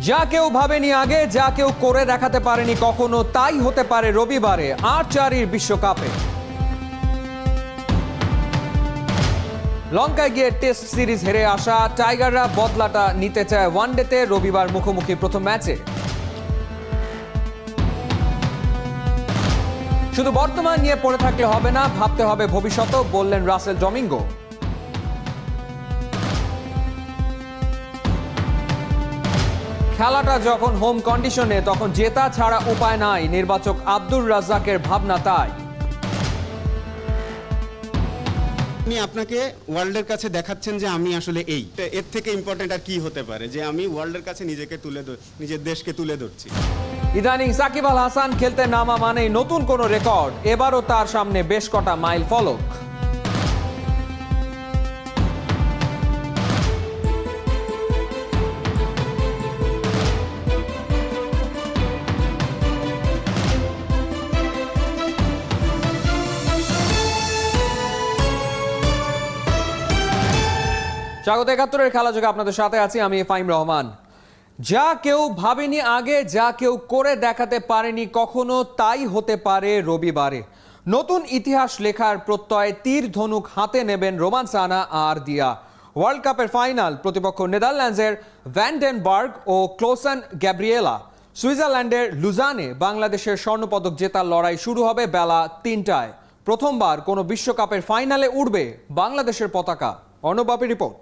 যা কেউ ভাবেনি আগে, যা কেউ করে দেখাতে পারেনি কখনো, তাই হতে পারে রবিবারে আর্চারির বিশ্বকাপে। লঙ্কায় গিয়ে টেস্ট সিরিজ হেরে আসা টাইগাররা বদলাটা নিতে চায় ওয়ানডেতে রবিবার মুখোমুখি প্রথম ম্যাচে। শুধু বর্তমান নিয়ে পড়ে থাকলে হবে না, ভাবতে হবে ভবিষ্যৎও, বললেন রাসেল ডমিঙ্গো। খেলাটা যখন হোম কন্ডিশনে, তখন জেতা ছাড়া উপায় নাই, নির্বাচক আব্দুর রাজ্জাকের ভাবনা তাই। আপনি আপনাকে ওয়ার্ল্ডের কাছে দেখাচ্ছেন যে আমি আসলে এর থেকে ইম্পর্টেন্ট আর কি হতে পারে, যে আমি ওয়ার্ল্ডের কাছে নিজের দেশকে তুলে ধরছি। ইদানিং সাকিব আল হাসান খেলতে নামা মানেই নতুন কোনো রেকর্ড, এবারও তার সামনে বেশ কটা মাইল ফলক। স্বাগত ৭১-এর খেলা যোগে আপনাদের সাথে আছি আমি ফাহিম রহমান। যা কেউ ভাবেনি আগে, যা কেউ করে দেখাতে পারেনি কখনো, তাই হতে পারে রবিবারে। নতুন ইতিহাস লেখার প্রত্যয় তীর ধনুক হাতে নেবেন রোমান সানা আর দিয়া। ওয়ার্ল্ড কাপের ফাইনাল, প্রতিপক্ষ নেদারল্যান্ডসের ভ্যান্ডেনবার্গ ও ক্লোসেন গ্যাব্রিয়েলা। সুইজারল্যান্ডের লুজানে বাংলাদেশের স্বর্ণপদক জেতার লড়াই শুরু হবে বেলা ৩টায়। প্রথমবার কোনো বিশ্বকাপের ফাইনালে উড়বে বাংলাদেশের পতাকা। অর্ণবাপী রিপোর্ট।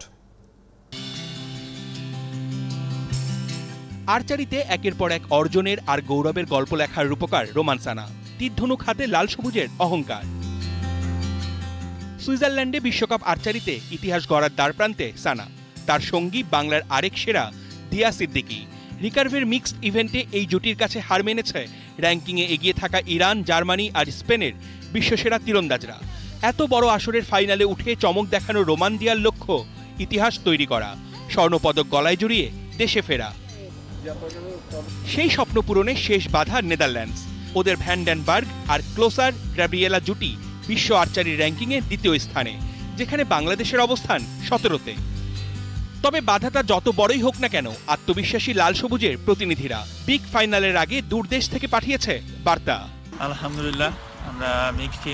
আর্চারিতে একের পর এক অর্জনের আর গৌরবের গল্প লেখার রূপকার রোমান সানা। তীরধনুক হাতে লাল সবুজের অহংকার। সুইজারল্যান্ডে বিশ্বকাপ আর্চারিতে ইতিহাস গড়ার দ্বারপ্রান্তে সানা। তার সঙ্গী বাংলার আরেক সেরা দিয়া সিদ্দিকী। রিকার্ভের মিক্সড ইভেন্টে এই জুটির কাছে হার মেনেছে র্যাঙ্কিংয়ে এগিয়ে থাকা ইরান, জার্মানি আর স্পেনের বিশ্বসেরা তীরন্দাজরা। এত বড় আসরের ফাইনালে উঠে চমক দেখানো রোমান দিয়ার লক্ষ্য ইতিহাস তৈরি করা, স্বর্ণপদক গলায় জড়িয়ে দেশে ফেরা। সেই স্বপ্ন পূরণে শেষ বাধা নেদারল্যান্ডস। ওদের ভ্যান্ডেনবার্গ আর ক্লোসার গ্যাব্রিয়েলা জুটি বিশ্ব আর্চারি র্যাঙ্কিংয়ে দ্বিতীয় স্থানে, যেখানে বাংলাদেশের অবস্থান ১৭তে। তবে বাধাটা যত বড়ই হোক না কেন, আত্মবিশ্বাসী লাল সবুজের প্রতিনিধিরা বিগ ফাইনালের আগে দূর দেশ থেকে পাঠিয়েছে বার্তা। আলহামদুলিল্লাহ, আমরা মিক্সড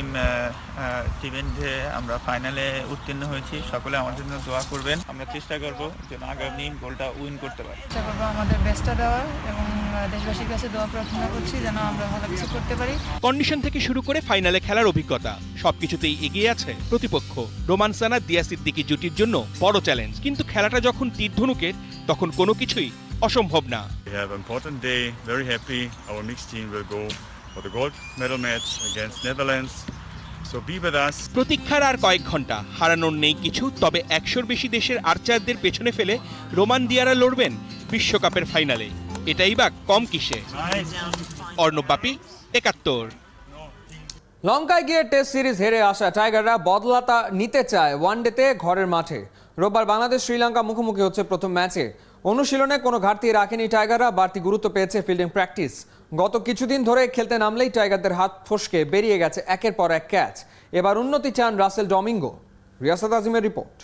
ইভেন্টে আমরা ফাইনালে উত্তীর্ণ হয়েছি। সকলে আমাদের জন্য দোয়া করবেন। আমরা চেষ্টা করব যেন আগামী গোলটা উইন করতে পারি। চেষ্টা করবো আমাদের বেস্টটা দেওয়ার এবং দেশবাসীর কাছে দোয়া প্রার্থনা করছি যেন আমরা ভালো কিছু করতে পারি। কন্ডিশন থেকে শুরু করে ফাইনালে খেলার অভিজ্ঞতা সবকিছুতেই এগিয়ে আছে প্রতিপক্ষ। রোমান সানা দিয়া সিদ্দিকী জুটির জন্য বড় চ্যালেঞ্জ, কিন্তু খেলাটা যখন তীরধনুকের, তখন কোনো কিছুই অসম্ভব না। We have an important day. Very happy. Our mixed team will go for the gold medal match against Netherlands. So be with us. প্রতীক্ষার আর কয়েক ঘন্টা, হারানোর নেই কিছু। তবে ১০০-র বেশি দেশের আর্চারদের পেছনে ফেলে রোমান দিয়ারা লড়বেন বিশ্বকাপের ফাইনালে। এটাই বা কম কিসে। অর্ণবাপী, ৭১। লঙ্কায় গিয়ে টেস্ট সিরিজ হেরে আসা টাইগাররা বদলাটা নিতে চায় ওয়ানডেতে ঘরের মাঠে। রোববার বাংলাদেশ শ্রীলঙ্কা মুখোমুখি হচ্ছে প্রথম ম্যাচে। অনুশীলনে কোনো ঘাটতি রাখেনি টাইগাররা, বাড়তি গুরুত্ব পেয়েছে ফিল্ডিং প্র্যাকটিস। গত কিছুদিন ধরে খেলতে নামলেই টাইগারদের হাত ফসকে বেরিয়ে গেছে একের পর এক ক্যাচ। এবার উন্নতি চান রাসেল ডমিঙ্গো। রিয়াসাত আজিমের রিপোর্ট।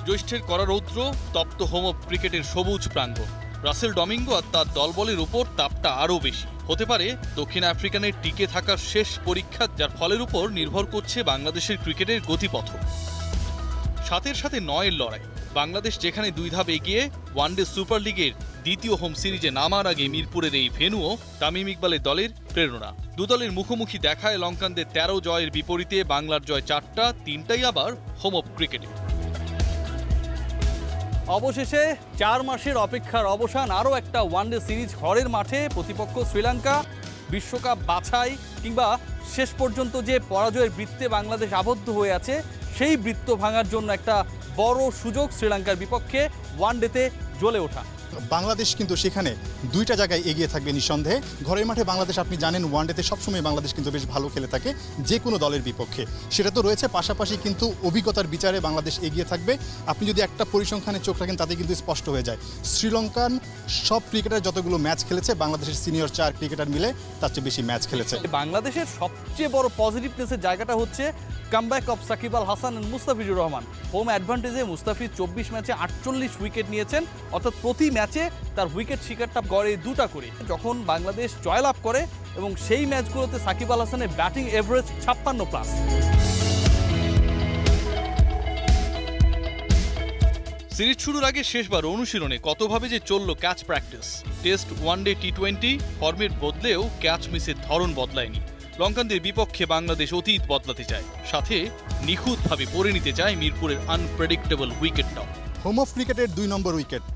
জ্যৈষ্ঠের কড়া রৌদ্র, তপ্ত হোম অফ ক্রিকেটের সবুজ প্রাঙ্গণ। রাসেল ডমিঙ্গো আর তার দলবলের উপর তাপটা আরও বেশি। হতে পারে দক্ষিণ আফ্রিকানের টিকে থাকার শেষ পরীক্ষা, যার ফলের উপর নির্ভর করছে বাংলাদেশের ক্রিকেটের গতিপথ। ৭-এর সাথে ৯-এর লড়াই। বাংলাদেশ যেখানে ২ ধাপ এগিয়ে, ওয়ানডে সুপার লিগের দ্বিতীয় হোম সিরিজে নামার আগে মিরপুরের এই ভেন্যুও তামিম ইকবালের দলের প্রেরণা। দু দলের মুখোমুখি দেখায় লঙ্কানদের ১৩ জয়ের বিপরীতে বাংলার জয় ৪টা, ৩টাই আবার হোম অফ ক্রিকেটে। অবশেষে ৪ মাসের অপেক্ষার অবসান। আরও একটা ওয়ানডে সিরিজ ঘরের মাঠে। প্রতিপক্ষ শ্রীলঙ্কা। বিশ্বকাপ বাছাই কিংবা শেষ পর্যন্ত যে পরাজয়ের বৃত্তে বাংলাদেশ আবদ্ধ হয়ে আছে, সেই বৃত্ত ভাঙার জন্য একটা বড় সুযোগ শ্রীলঙ্কার বিপক্ষে ওয়ানডেতে জ্বলে ওঠা। বাংলাদেশ কিন্তু সেখানে দুইটা জায়গায় এগিয়ে থাকবে নিঃসন্দেহে। ঘরের মাঠে বাংলাদেশ আপনি জানেন ওয়ানডেতে সবসময় বাংলাদেশ কিন্তু বেশ ভালো খেলে থাকে যে কোনো দলের বিপক্ষে, সেটা তো রয়েছে। পাশাপাশি কিন্তু অভিজ্ঞতার বিচারে বাংলাদেশ এগিয়ে থাকবে। আপনি যদি একটা পরিসংখ্যানে চোখ রাখেন তাতে কিন্তু স্পষ্ট হয়ে যায় শ্রীলঙ্কান সব ক্রিকেটার যতগুলো ম্যাচ খেলেছে বাংলাদেশের সিনিয়র 4 ক্রিকেটার মিলে তার চেয়ে বেশি ম্যাচ খেলেছে। বাংলাদেশের সবচেয়ে বড় পজিটিভনেসের জায়গাটা হচ্ছে comeback of Shakib Al Hasan and Mustafizur Rahman. Home অ্যাডভান্টেজে মুস্তাফিজ 24 ম্যাচে 48 উইকেট নিয়েছেন, অর্থাৎ প্রতি ম্যাচে তার উইকেট শিকারটা গড়ে 2টা করে। যখন বাংলাদেশ জয়লাভ করে এবং সেই ম্যাচগুলোতে সাকিব আল হাসানের ব্যাটিং এভারেজ 56+। সিরিজ শুরুর আগে শেষবার অনুশীলনে কতভাবে যে চলল ক্যাচ প্র্যাকটিস। টেস্ট, ওয়ানডে, টি20 ফরম্যাট বদলেও ক্যাচ মিসের ধরন বদলায়নি। লঙ্কানদের বিপক্ষে বাংলাদেশ অতীত বদলাতে চায়, সাথে নিখুঁতভাবে পড়ে নিতে চায় মিরপুরের আনপ্রেডিক্টেবল উইকেটটাও। হোম অফ ক্রিকেটের 2 নম্বর উইকেট,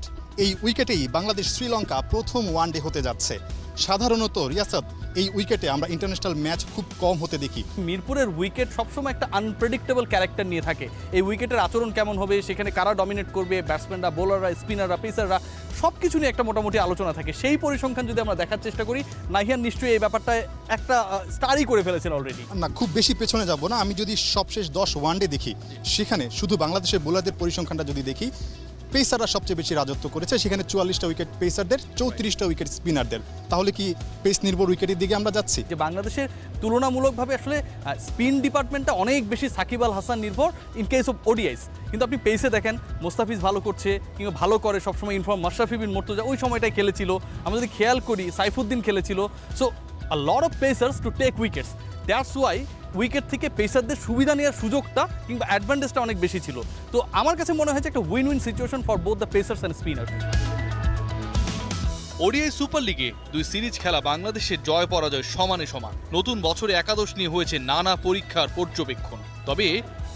এই উইকেটেই বাংলাদেশ শ্রীলঙ্কা প্রথম ওয়ানডে হতে যাচ্ছে। সাধারণত রিয়াসাত এই উইকেটে আমরা ইন্টারন্যাশনাল ম্যাচ খুব কম হতে দেখি। মিরপুরের উইকেট সবসময় একটা আনপ্রেডিক্টেবল ক্যারেক্টার নিয়ে থাকে। এই উইকেটের আচরণ কেমন হবে, সেখানে কারা ডমিনেট করবে, ব্যাটসম্যানরা, বোলাররা, স্পিনাররা, পেসাররা, সব কিছু নিয়ে একটা মোটামুটি আলোচনা থাকে। সেই পরিসংখ্যান যদি আমরা দেখার চেষ্টা করি, নাহিয়ান নিশ্চয়ই এই ব্যাপারটায় একটা স্টারই করে ফেলেছেন অলরেডি। না, খুব বেশি পেছনে যাব না। আমি যদি সবশেষ 10 ওয়ানডে দেখি, সেখানে শুধু বাংলাদেশের বোলারদের পরিসংখ্যানটা যদি দেখি, পেসাররা সবচেয়ে বেশি রাজত্ব করেছে। সেখানে 44টা উইকেট পেসারদের, 34টা উইকেট স্পিনারদের। তাহলে কি পেস নির্ভর উইকেটের দিকে আমরা যাচ্ছি? যে বাংলাদেশের তুলনামূলকভাবে আসলে স্পিন ডিপার্টমেন্টটা অনেক বেশি সাকিব আল হাসান নির্ভর ইন কেস অফ ওডিআইস। কিন্তু আপনি পেসে দেখেন মোস্তাফিজ ভালো করছে, কিংবা ভালো করে সবসময় ইনফর্ম মাশরাফি বিন মুর্তজা ওই সময়টাই খেলেছিল। আমরা যদি খেয়াল করি সাইফুদ্দিন খেলেছিল। So a lot of pacers to take wickets. That's why wicket থেকে পেসারদের সুবিধা নেওয়ার সুযোগটা কিংবা অ্যাডভান্টেজটা অনেক বেশি ছিল। তো আমার কাছে মনে হয়েছে একটা win win situation for both the pacers and spinner. ODI super লিগে 2 সিরিজ খেলা বাংলাদেশের জয় পরাজয় সমানে সমান। নতুন বছরে একাদশ নিয়ে হয়েছে নানা পরীক্ষার পর্যবেক্ষণ। তবে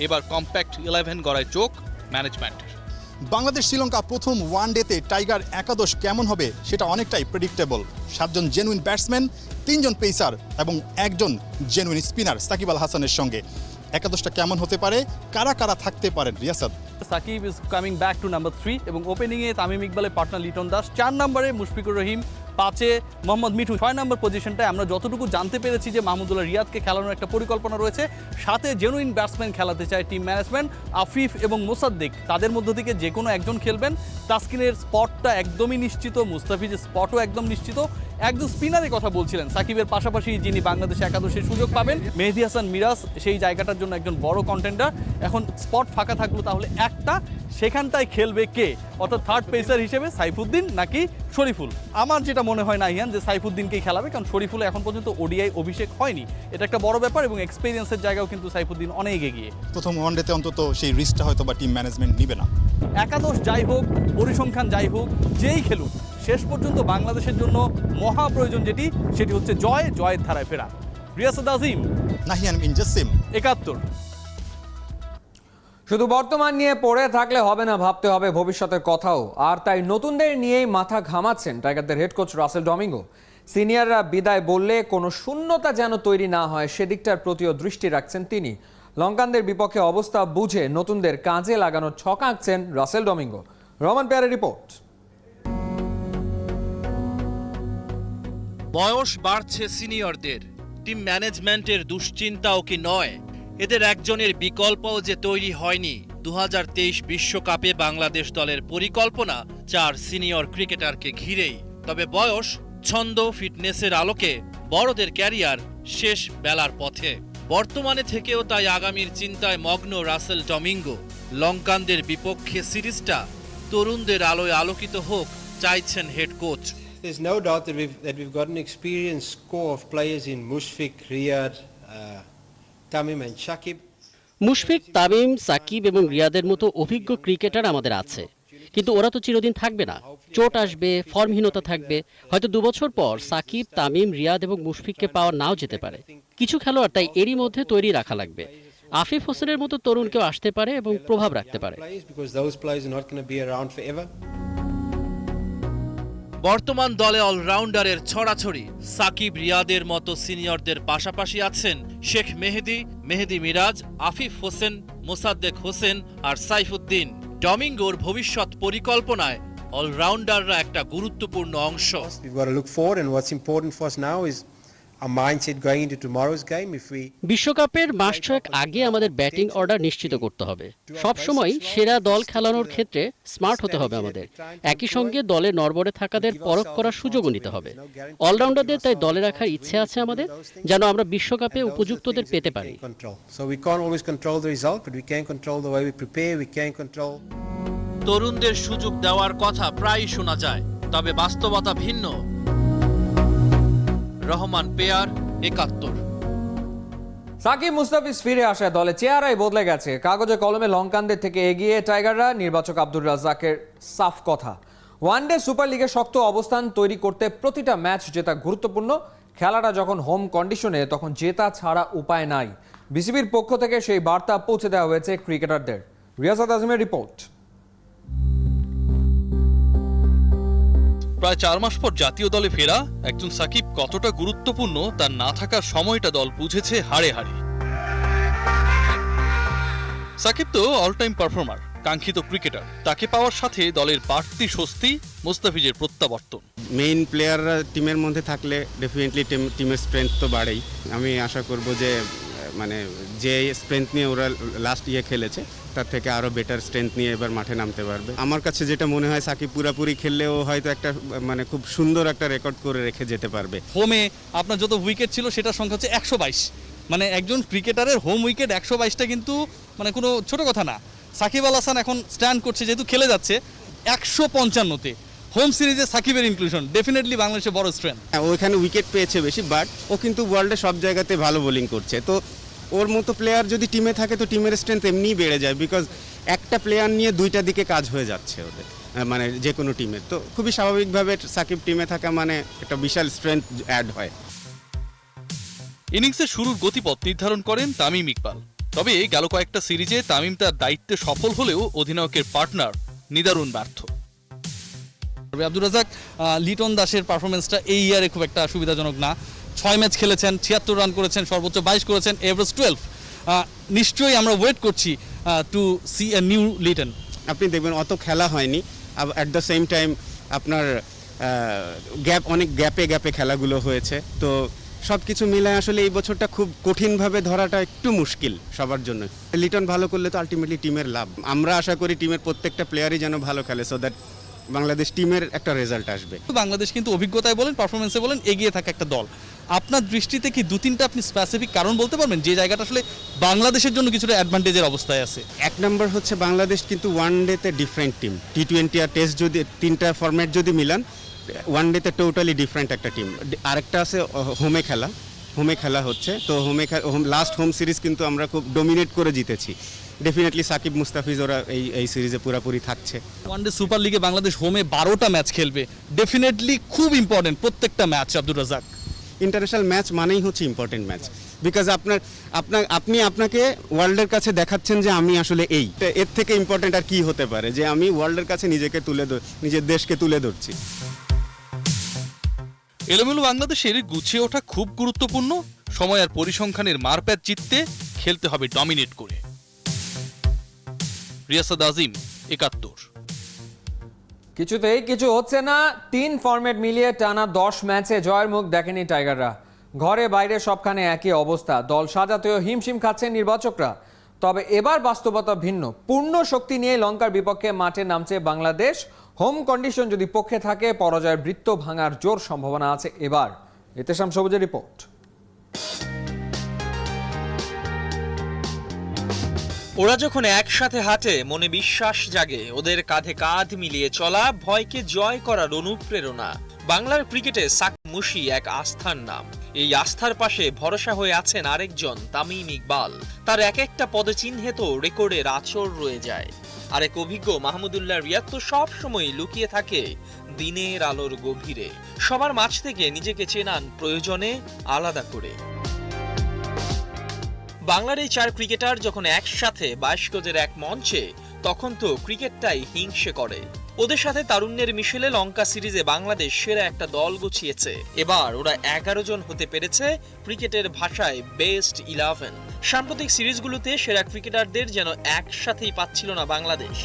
এবার কম্প্যাক্ট 11 গড়ায় চোখ ম্যানেজমেন্টের। বাংলাদেশ শ্রীলঙ্কা প্রথম ওয়ানডেতে টাইগার একাদশ কেমন হবে সেটা অনেকটাই প্রেডিক্টেবল। 7 জন জেনুইন ব্যাটসম্যান, 3 জন পেসার এবং 1 জন জেনুইন স্পিনার সাকিব আল হাসানের সঙ্গে। একাদশটা কেমন হতে পারে, কারা কারা থাকতে পারেন Riasat? Shakib is coming back to number 3 এবং ওপেনিংয়ে তামিম ইকবালের পার্টনার লিটন দাস, 4 নম্বরে মুশফিকুর রহিম, 5-এ মোহাম্মদ মিঠু, 6 নম্বর পজিশনটায় আমরা যতটুকু জানতে পেরেছি যে মাহমুদুল্লাহ রিয়াদকে খেলানোর একটা পরিকল্পনা রয়েছে। সাথে জেনুইন ব্যাটসম্যান খেলাতে চায় টিম ম্যানেজমেন্ট। আফিফ এবং মোসাদ্দেক, তাদের মধ্য থেকে যে কোনো একজন খেলবেন। তাসকিনের স্পটটা একদমই নিশ্চিত, মুস্তাফিজের স্পটও একদম নিশ্চিত। একজন স্পিনারের কথা বলছিলেন সাকিবের পাশাপাশি যিনি বাংলাদেশে একাদশের সুযোগ পাবেন, মেহেদী হাসান মিরাজ সেই জায়গাটার জন্য একজন বড় কন্টেন্ডার। এখন স্পট ফাঁকা থাকলো তাহলে একটা, সেখানটায় খেলবে কে? অর্থাৎ থার্ড পেসার হিসেবে সাইফুদ্দিন নাকি শরীফুল? আমার যেটা মনে হয় নাহিয়ান যে সাইফুদ্দিনকেই খেলাবে, কারণ শরীফুল এখন পর্যন্ত ওডিআই অভিষেক হয়নি। এটা একটা বড় ব্যাপার এবং এক্সপিরিয়েন্সের জায়গাও কিন্তু সাইফুদ্দিন অনেক এগিয়ে। প্রথম ওয়ানডেতে অন্তত সেই রিস্কটা হয়তো বা টিম ম্যানেজমেন্ট নিবে না। একাদশ যাই হোক, পরিসংখ্যান যাই হোক, যেই খেলুক, শেষ পর্যন্ত বাংলাদেশের জন্য মহা প্রয়োজন সেটি হচ্ছে জয়ের ধারায় ফেরা। রিয়াসাত আজিম, নাহিয়ান ইনজাসিম, 71। শুধু বর্তমান নিয়ে পড়ে থাকলে হবে না, ভাবতে হবে ভবিষ্যতের কথাও। আর তাই নতুনদের নিয়েই মাথা ঘামাচ্ছেন টাইগারদের হেড কোচ রাসেল ডমিঙ্গো। সিনিয়ররা বিদায় বললে কোনো শূন্যতা যেন তৈরি না হয় সেদিকটার প্রতিও দৃষ্টি রাখছেন তিনি। লঙ্কানদের বিপক্ষে অবস্থা বুঝে নতুনদের কাজে লাগানোর ছক আঁকছেন রাসেল ডমিঙ্গো। রহমান পেয়ারের রিপোর্ট। বয়স বাড়ছে সিনিয়রদের, টিম ম্যানেজমেন্টের দুশ্চিন্তাও কি নয়? এদের একজনের বিকল্পও যে তৈরি হয়নি। 2023 বিশ্বকাপে বাংলাদেশ দলের পরিকল্পনা 4 সিনিয়র ক্রিকেটারকে ঘিরেই। তবে বয়স, ছন্দ, ফিটনেসের আলোকে বড়দের ক্যারিয়ার শেষ বেলার পথে। বর্তমানে থেকেও তাই আগামীর চিন্তায় মগ্ন রাসেল ডমিঙ্গো। লঙ্কানদের বিপক্ষে সিরিজটা তরুণদের আলোয় আলোকিত হোক চাইছেন head coach. There's no doubt that we've got an experienced core of players in Mushfiq, Riyad, Tamim and Shakib. Mushfiq, Tamim, Shakib এবং রিয়াদের মতো অভিজ্ঞ ক্রিকেটার আমাদের আছে, কিন্তু ওরা তো চিরদিন থাকবে না। চোট আসবে, ফর্মহীনতা থাকবে। হয়তো 2 বছর পর সাকিব, তামিম, রিয়াদ এবং মুশফিককে পাওয়া নাও যেতে পারে। কিছু খেলোয়াড় তাই এরই মধ্যে তৈরি রাখা লাগবে। আফিফ হোসেনের মতো তরুণ কেউ আসতে পারে এবং প্রভাব রাখতে পারে। বর্তমান দলে অলরাউন্ডারের ছড়াছড়ি। সাকিব, রিয়াদের মতো সিনিয়রদের পাশাপাশি আছেন শেখ মেহেদী, মেহেদী মিরাজ, আফিফ হোসেন, মোসাদ্দেক হোসেন আর সাইফুদ্দিন। ডমিঙ্গোর ভবিষ্যৎ পরিকল্পনায় অলরাউন্ডাররা একটা গুরুত্বপূর্ণ অংশ। We've got to look forward, and what's important for us now is our mindset going into tomorrow's game. If we বিশ্বকাপের মাস ছয়েক আগে আমাদের ব্যাটিং অর্ডার নিশ্চিত করতে হবে। সব সময় সেরা দল খেলানোর ক্ষেত্রে স্মার্ট হতে হবে আমাদের। একই সঙ্গে দলে নড়বড়ে থাকাদের পরখ করার সুযোগও নিতে হবে। অলরাউন্ডারদের তাই দলে রাখার ইচ্ছে আছে আমাদের, যেন আমরা বিশ্বকাপে উপযুক্তদের পেতে পারি। So we can't always control the result, but we can control the way we prepare. We can control. তরুণদের সুযোগ দেওয়ার কথা প্রায়ই শোনা যায়, তবে বাস্তবতা ভিন্ন। রহমান পেয়ার, ৭১। সাকিব মুস্তাফিজ ফিরে আসায় দলে চেহারাই বদলে গেছে। কাগজে কলমে লঙ্কানদের থেকে এগিয়ে টাইগাররা, নির্বাচক আব্দুর রাজ্জাকের সাফ কথা। ওয়ানডে সুপার লিগে শক্ত অবস্থান তৈরি করতে প্রতিটা ম্যাচ জেতা গুরুত্বপূর্ণ। খেলাটা যখন হোম কন্ডিশনে, তখন জেতা ছাড়া উপায় নাই। বিসিবির পক্ষ থেকে সেই বার্তা পৌঁছে দেওয়া হয়েছে ক্রিকেটারদের। রিয়াসাত আজিমের রিপোর্ট। প্রায় 4 মাস পর জাতীয় দলে ফেরা একজন সাকিব কতটা গুরুত্বপূর্ণ তার না থাকার সময়টা দল বুঝেছে হাড়ে হাড়ে। সাকিব তো অল টাইম পারফর্মার, কাঙ্ক্ষিত ক্রিকেটার। তাকে পাওয়ার সাথে দলের বাড়তি স্বস্তি, মুস্তাফিজের প্রত্যাবর্তন। মেইন প্লেয়াররা টিমের মধ্যে থাকলে ডেফিনেটলি টিমের স্ট্রেংথ তো বাড়েই। আমি আশা করব যে মানে যে স্ট্রেংথ নিয়ে ওরা লাস্ট ইয়ে খেলেছে তার থেকে আরও বেটার স্ট্রেংথ নিয়ে এবার মাঠে নামতে পারবে। আমার কাছে যেটা মনে হয় সাকিব পুরাপুরি খেললেও হয়তো একটা মানে খুব সুন্দর একটা রেকর্ড করে রেখে যেতে পারবে। হোমে আপনার যত উইকেট ছিল সেটার সংখ্যা হচ্ছে 122। মানে একজন ক্রিকেটারের হোম উইকেট 122টা কিন্তু মানে কোনো ছোট কথা না। সাকিব আল হাসান এখন স্ট্যান্ড করছে, যেহেতু খেলে যাচ্ছে 155তে। হোম সিরিজে সাকিবের ইনক্লুশন ডেফিনেটলি বাংলাদেশের বড় স্ট্রেংথ। ওইখানে উইকেট পেয়েছে বেশি, বাট ও কিন্তু ওয়ার্ল্ডে সব জায়গাতে ভালো বোলিং করছে। তো ওর মতো প্লেয়ার যদি টিমে থাকে তো টিমের স্ট্রেংথ এমনিই বেড়ে যায়, বিকজ একটা প্লেয়ার নিয়ে দুইটা দিকে কাজ হয়ে যাচ্ছে ওদের, মানে যে কোনো টিমের। তো খুবই স্বাভাবিকভাবে সাকিব টিমে থাকা মানে একটা বিশাল স্ট্রেংথ অ্যাড হয়। ইনিংসের শুরুর গতিপথ নির্ধারণ করেন তামিম ইকবাল। তবে গেল কয়েকটা সিরিজে তামিম তার দায়িত্বে সফল হলেও অধিনায়কের পার্টনার নিদারুণ ব্যর্থ। আব্দুর রাজ্জাক, লিটন দাসের পারফরমেন্সটা এই ইয়ারে খুব একটা সুবিধাজনক না। 6 ম্যাচ খেলেছেন, 76 রান করেছেন, সর্বোচ্চ 22 করেছেন, এভারেজ 12। নিশ্চয়ই আমরা ওয়েট করছি to see a new Liton. আপনি দেখবেন অত খেলা হয়নি, অ্যাট দ্য সেম টাইম আপনার অনেক গ্যাপে খেলাগুলো হয়েছে। তো সব কিছু মিলে আসলে এই বছরটা খুব কঠিনভাবে ধরাটা একটু মুশকিল সবার জন্য। লিটন ভালো করলে তো আলটিমেটলি টিমের লাভ। আমরা আশা করি টিমের প্রত্যেকটা প্লেয়ারই যেন ভালো খেলে, সো দ্যাট বাংলাদেশ টিমের একটা রেজাল্ট আসবে। বাংলাদেশ কিন্তু অভিজ্ঞতায় বলেন, পারফরমেন্সে বলেন এগিয়ে থাকা একটা দল। আপনার দৃষ্টিতে কি 2-3টা আপনি স্পেসিফিক কারণ বলতে পারবেন যে জায়গাটা আসলে বাংলাদেশের জন্য কিছুটা অ্যাডভান্টেজের অবস্থায় আছে? এক নম্বর হচ্ছে বাংলাদেশ কিন্তু ওয়ান ডেতে ডিফারেন্ট টিম। টি20 আর টেস্ট যদি 3টা ফরম্যাট যদি মিলান, ওয়ান ডেতে টোটালি ডিফারেন্ট একটা টিম। আরেকটা আছে হোমে খেলা হচ্ছে। তো লাস্ট হোম সিরিজ কিন্তু আমরা খুব ডমিনেট করে জিতেছি। ডেফিনেটলি সাকিব মুস্তাফিজ ওরা এই সিরিজে পুরোপুরি থাকছে। ওয়ানডে সুপার লিগে বাংলাদেশ হোমে 12টা ম্যাচ খেলবে, ডেফিনেটলি খুব ইম্পর্টেন্ট প্রত্যেকটা match. Abdur Razzak, international match মানেই হচ্ছে ইম্পর্টেন্ট ম্যাচ, বিকজ আপনি আপনাকে ওয়ার্ল্ডের কাছে দেখাচ্ছেন যে আমি আসলে এর থেকে ইম্পর্টেন্ট আর কি হতে পারে, যে আমি ওয়ার্ল্ডের কাছে নিজের দেশকে তুলে ধরছি। এলোমেলো বাংলাদেশের গুছিয়ে ওঠা খুব গুরুত্বপূর্ণ। সময় আর পরিসংখ্যানের মারপ্যাচ জিততে খেলতে হবে ডমিনেট করে। রিয়াসাত আজিম, ৭১। কিছুতেই কিছু হচ্ছে না। 3 ফরম্যাট মিলিয়ে টানা 10 ম্যাচে জয়ের মুখ দেখেনি টাইগাররা। ঘরে বাইরে সবখানে একই অবস্থা। দল সাজাতেও হিমশিম খাচ্ছেন নির্বাচকরা। তবে এবার বাস্তবতা ভিন্ন। পূর্ণ শক্তি নিয়ে লঙ্কার বিপক্ষে মাঠে নামছে বাংলাদেশ। হোম কন্ডিশন যদি পক্ষে থাকে, পরাজয়ের বৃত্ত ভাঙার জোর সম্ভাবনা আছে এবার। ইতেশাম সবুজের রিপোর্ট। ওরা যখন একসাথে হাঁটে, মনে বিশ্বাস জাগে। ওদের কাঁধে কাঁধ মিলিয়ে চলা, ভয়কে জয় করার অনুপ্রেরণা। বাংলার ক্রিকেটে সাকিব মুশি এক আস্থার নাম। এই আস্থার পাশে ভরসা হয়ে আছেন আরেকজন, তামিম ইকবাল। তার এক একটা পদচিহ্নে তো রেকর্ডের আঁচড় রয়ে যায়। আরেক অভিজ্ঞ মাহমুদুল্লাহ রিয়াদ তো সব সময় লুকিয়ে থাকে দিনের আলোর গভীরে। সবার মাঝ থেকে নিজেকে চেনান প্রয়োজনে আলাদা করে। বাংলার এই 4 ক্রিকেটার যখন একসাথে 22 গজের এক মঞ্চে, তখন তো ক্রিকেটটাই হিংসে করে। ওদের সাথে তারুণ্যের মিশেলে লঙ্কা সিরিজে বাংলাদেশ সেরা একটা দল গুছিয়েছে। এবার ওরা 11 জন হতে পেরেছে ক্রিকেটের ভাষায় বেস্ট 11। সাম্প্রতিক সিরিজগুলোতে সেরা ক্রিকেটারদের যেন একসাথেই পাচ্ছিল না বাংলাদেশ।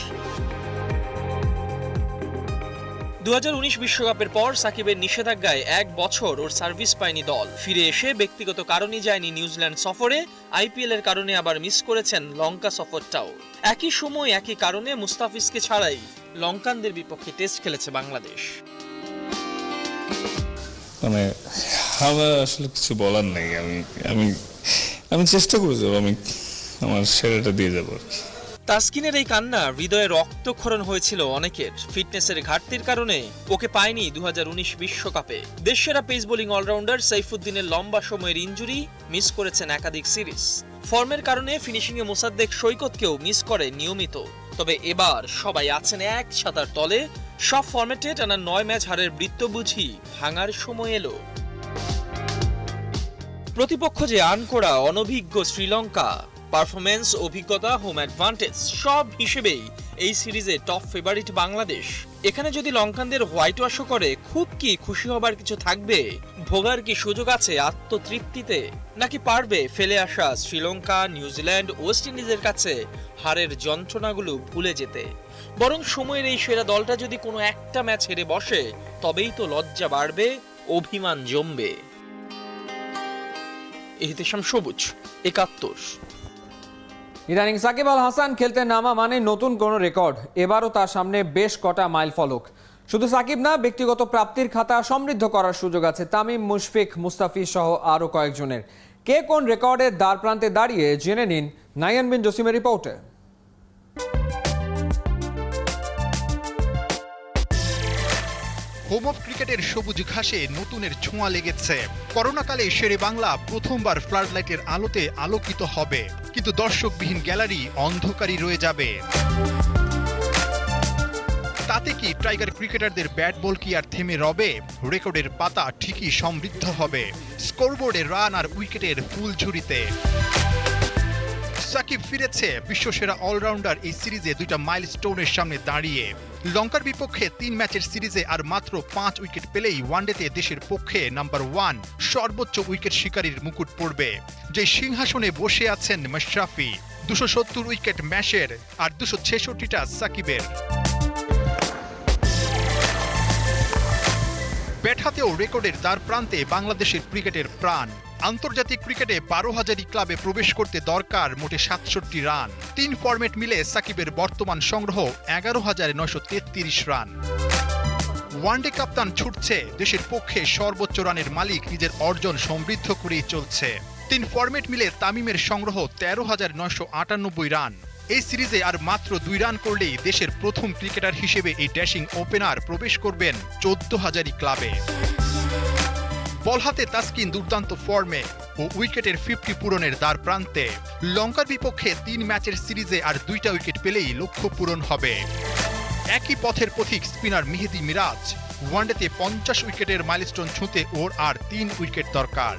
2019 বিশ্বকাপের পর সাকিবের নিষেধাজ্ঞায় 1 বছর ওর সার্ভিস পায়নি দল। ফিরে এসে ব্যক্তিগত কারণে যায়নি নিউজিল্যান্ড সফরে, আইপিএল এর কারণে আবার মিস করেছেন লঙ্কা সফরটাও। একই সময় একই কারণে মুস্তাফিজকে ছাড়াই লঙ্কানদের বিপক্ষে টেস্ট খেলেছে বাংলাদেশ। মানে আমার আসলে কিছু বলার নেই। আমি চেষ্টা করে যাবো, আমি আমার সেরাটা দিয়ে যাবো আর কি। তাসকিনের এই কান্না হৃদয়ে রক্তক্ষরণ হয়েছিল অনেকের। ফিটনেসের ঘাটতির কারণে ওকে পায়নি 2019 বিশ্বকাপে। দেশসেরা পেস বোলিং অলরাউন্ডার সাইফুদ্দিনের লম্বা সময়ের ইনজুরি, মিস করেছেন একাধিক সিরিজ। ফর্মের কারণে ফিনিশিংয়ে মোসাদ্দেক সৈকতকেও মিস করে নিয়মিত। তবে এবার সবাই আছেন এক ছাতার তলে। সব ফরম্যাটে টানা 9 ম্যাচ হারের বৃত্ত বুঝি ভাঙার সময় এলো। প্রতিপক্ষ যে আনকোড়া অনভিজ্ঞ শ্রীলঙ্কা, পারফরমেন্স, অভিজ্ঞতা, হোম অ্যাডভান্টেজ সব হিসেবেই এই সিরিজে টপ ফেভারিট বাংলাদেশ। এখানে যদি লঙ্কানদের হোয়াইট ওয়াশও করে খুব কি খুশি হবার কিছু থাকবে? ভোগার কি সুযোগ আছে আত্মতৃপ্তিতে? নাকি পারবে ফেলে আসা শ্রীলঙ্কা, নিউজিল্যান্ড, ওয়েস্ট ইন্ডিজের কাছে হারের যন্ত্রণাগুলো ভুলে যেতে? বরং সময়ের এই সেরা দলটা যদি কোনো একটা ম্যাচ হেরে বসে তবেই তো লজ্জা বাড়বে, অভিমান জমবে। ইহতেশাম সবুজ, 71। ইদানিং সাকিব আল হাসান খেলতে নামা মানে নতুন কোনো রেকর্ড। এবারও তার সামনে বেশ কটা মাইল ফলক। শুধু সাকিব না, ব্যক্তিগত প্রাপ্তির খাতা সমৃদ্ধ করার সুযোগ আছে তামিম, মুশফিক, মুস্তাফিজ সহ আরও কয়েকজনের। কে কোন রেকর্ডের দ্বার প্রান্তে দাঁড়িয়ে জেনে নিন নাইয়ান বিন জসিমের রিপোর্টে। হোম অফ ক্রিকেটের সবুজ ঘাসে নতুনের ছোঁয়া লেগেছে। করোনাকালে শেরে বাংলা প্রথমবার ফ্লাড লাইটের আলোতে আলোকিত হবে, কিন্তু দর্শকবিহীন গ্যালারি অন্ধকারই রয়ে যাবে। তাতে কি টাইগার ক্রিকেটারদের ব্যাট বল কি আর থেমে রবে? রেকর্ডের পাতা ঠিকই সমৃদ্ধ হবে, স্কোরবোর্ডে রান আর উইকেটের ফুল ঝুড়িতে। সাকিব ফিরেছে বিশ্বসেরা অলরাউন্ডার এই সিরিজে 2টা মাইলস্টোনের সামনে দাঁড়িয়ে। লঙ্কার বিপক্ষে 3 ম্যাচের সিরিজে আর মাত্র 5 উইকেট পেলেই ওয়ানডেতে দেশের পক্ষে নাম্বার 1 সর্বোচ্চ উইকেট শিকারীর মুকুট পড়বে। যে সিংহাসনে বসে আছেন মাশরাফি, 270 উইকেট ম্যাশের আর 266টা সাকিবের। ব্যাট হাতেও রেকর্ডের দ্বার প্রান্তে বাংলাদেশের ক্রিকেটের প্রাণ। আন্তর্জাতিক ক্রিকেটে 12,000 ক্লাবে প্রবেশ করতে দরকার মোটে 67 রান। 3 ফরম্যাট মিলে সাকিবের বর্তমান সংগ্রহ 11,933 রান। ওয়ানডে কাপ্তান ছুটছে, দেশের পক্ষে সর্বোচ্চ রানের মালিক নিজের অর্জন সমৃদ্ধ করেই চলছে। 3 ফরম্যাট মিলে তামিমের সংগ্রহ 13,998 রান। এই সিরিজে আর মাত্র 2 রান করলেই দেশের প্রথম ক্রিকেটার হিসেবে এই ড্যাশিং ওপেনার প্রবেশ করবেন 14,000 ক্লাবে। বল হাতে তাসকিন দুর্দান্ত ফর্মে ও উইকেটের 50 পূরণের দ্বার প্রান্তে। লঙ্কার বিপক্ষে 3 ম্যাচের সিরিজে আর 2টা উইকেট পেলেই লক্ষ্য পূরণ হবে। একই পথের পথিক স্পিনার মেহেদী মিরাজ, ওয়ানডেতে 50 উইকেটের মাইলস্টোন ছুঁতে ওর আর 3 উইকেট দরকার।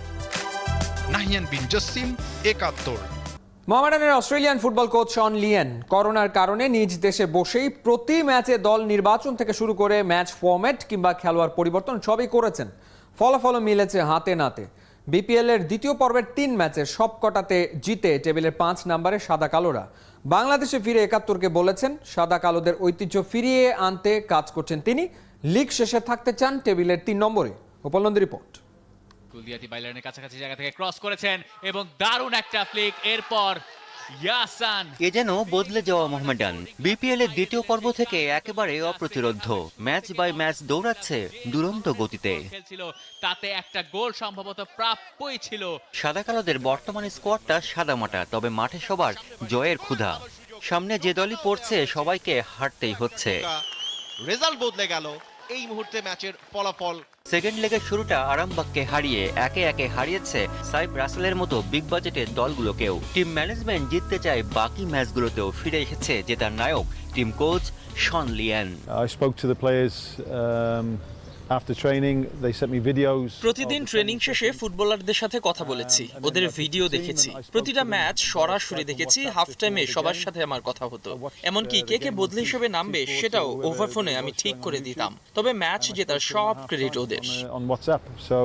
নাহিয়ান বিন Jasim, 71। মোহামেডানের Australian football coach Sean Leyen করোনার কারণে নিজ দেশে বসেই প্রতি ম্যাচে দল নির্বাচন থেকে শুরু করে ম্যাচ ফরম্যাট কিংবা খেলোয়াড় পরিবর্তন সবই করেছেন। ফলাফলও মিলেছে হাতে নাতে। বিপিএল এর দ্বিতীয় পর্বের 3 ম্যাচের সবকটাতে জিতে টেবিলের 5 নম্বরে সাদা কালোরা। বাংলাদেশে ফিরে 71কে বলেছেন সাদা কালোদের ঐতিহ্য ফিরিয়ে আনতে কাজ করছেন তিনি। লিগ শেষে থাকতে চান টেবিলের 3 নম্বরে। উপলব্ধি রিপোর্ট। কুলদিয়াতি বাইলাইনের কাছাকাছি জায়গা থেকে ক্রস করেছেন এবং দারুণ একটা ফ্লিক, এরপর ইয়াসান। এ যেন বদলে যাওয়া মোহামেডান। বিপিএল এর দ্বিতীয় পর্ব থেকে একেবারে অপ্রতিরোধ্য, ম্যাচ বাই ম্যাচ দৌড়াচ্ছে দুরন্ত গতিতে। খেলছিল, তাতে একটা গোল সম্ভবত প্রাপ্যই ছিল। সাদা কালোদের বর্তমান স্কোয়াডটা সাদামাটা, তবে মাঠে সবার জয়ের ক্ষুধা। সামনে যে দলই পড়ছে সবাইকে হারতেই হচ্ছে। রেজাল্ট বদলে গেল এই মুহূর্তে ম্যাচের ফলাফল। সেকেন্ড লেগের শুরুটা আরামবাগকে হারিয়ে একে একে হারিয়েছে সাইফ রাসেলের মতো বিগ বাজেটের দলগুলোকেও। টিম ম্যানেজমেন্ট জিততে চায় বাকি ম্যাচগুলোতেও। ফিরে এসেছে জেতার নায়ক team coach Sean Lien. I spoke to the players after training. They sent me videos. প্রতিদিন ট্রেনিং শেষে ফুটবলারদের সাথে কথা বলেছি, ওদের ভিডিও দেখেছি, প্রতিটা ম্যাচ সরাসরি দেখেছি। হাফ টাইমে সবার সাথে আমার কথা হতো, এমনকি কে কে বদলি হিসেবে নামবে সেটাও ওভারফোনে আমি ঠিক করে দিতাম। তবে ম্যাচ জেতার সব ক্রেডিট ওদের। On WhatsApp. So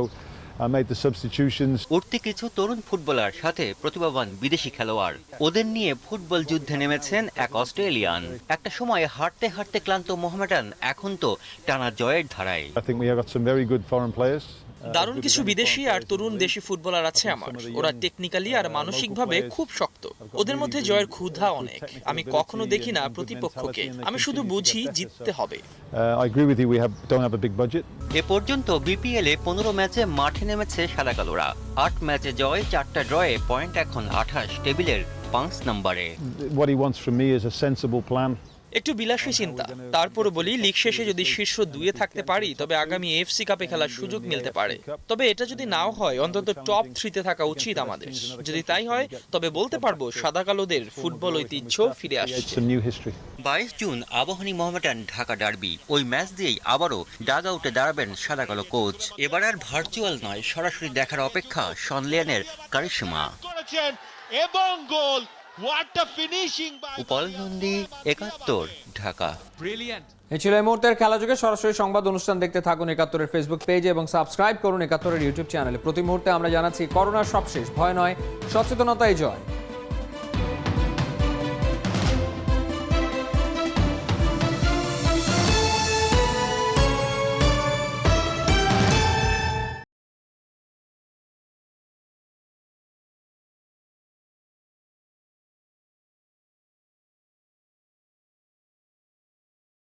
made the substitutions. উঠতি কিছু তরুণ ফুটবলার সাথে প্রতিভাবান বিদেশি খেলোয়াড়, ওদের নিয়ে ফুটবল যুদ্ধে নেমেছেন এক অস্ট্রেলিয়ান। একটা সময় হাঁটতে হাঁটতে ক্লান্ত মোহামেডান এখন তো টানা জয়ের ধারায়। I think we have got some very good foreign players. দারুণ কিছু বিদেশি আর তরুণ দেশি ফুটবলার আছে আমার। ওরা টেকনিক্যালি আর মানসিকভাবে খুব শক্ত। ওদের মধ্যে জয়ের ক্ষুধা অনেক। আমি কখনো দেখি না প্রতিপক্ষকে, আমি শুধু বুঝি জিততে হবে। I agree with you, we don't have a big budget. এ পর্যন্ত বিপিএল এ 15 ম্যাচে মাঠে নেমেছে সাদা কালোরা। 8 ম্যাচে জয়, 4টা ড্রয়ে, পয়েন্ট এখন 28, টেবিলের 5 নম্বরে। What he wants from me is a sensible plan. একটু বিলাসী চিন্তা। তারপরও বলি, লিগ শেষে যদি শীর্ষ 2-এ থাকতে পারি তবে আগামী এফসি কাপে খেলার সুযোগ মিলতে পারে। তবে এটা যদি নাও হয়, অন্তত টপ 3-তে থাকা উচিত আমাদের। যদি তাই হয় তবে বলতে পারবো সাদা কালোদের ফুটবল ঐতিহ্য ফিরে আসছে। 22 জুন আবাহনী মোহামেডান ঢাকা ডার্বি। ওই ম্যাচ দিয়েই আবারও ডাগ আউটে দাঁড়াবেন সাদা কালো কোচ। এবার আর ভার্চুয়াল নয়, সরাসরি দেখার অপেক্ষা শন লিয়নের কারিশমা এবং গোল। What a finishing by উপল নন্দী, 71, ঢাকা। এই ছিল এই মুহূর্তের খেলা যুগে সরাসরি সংবাদ অনুষ্ঠান দেখতে থাকুন 71-এর ফেসবুক পেজে এবং সাবস্ক্রাইব করুন 71-এর ইউটিউব চ্যানেলে। প্রতি মুহূর্তে আমরা জানাচ্ছি করোনার সবশেষ, ভয় নয়, সচেতনতাই জয়।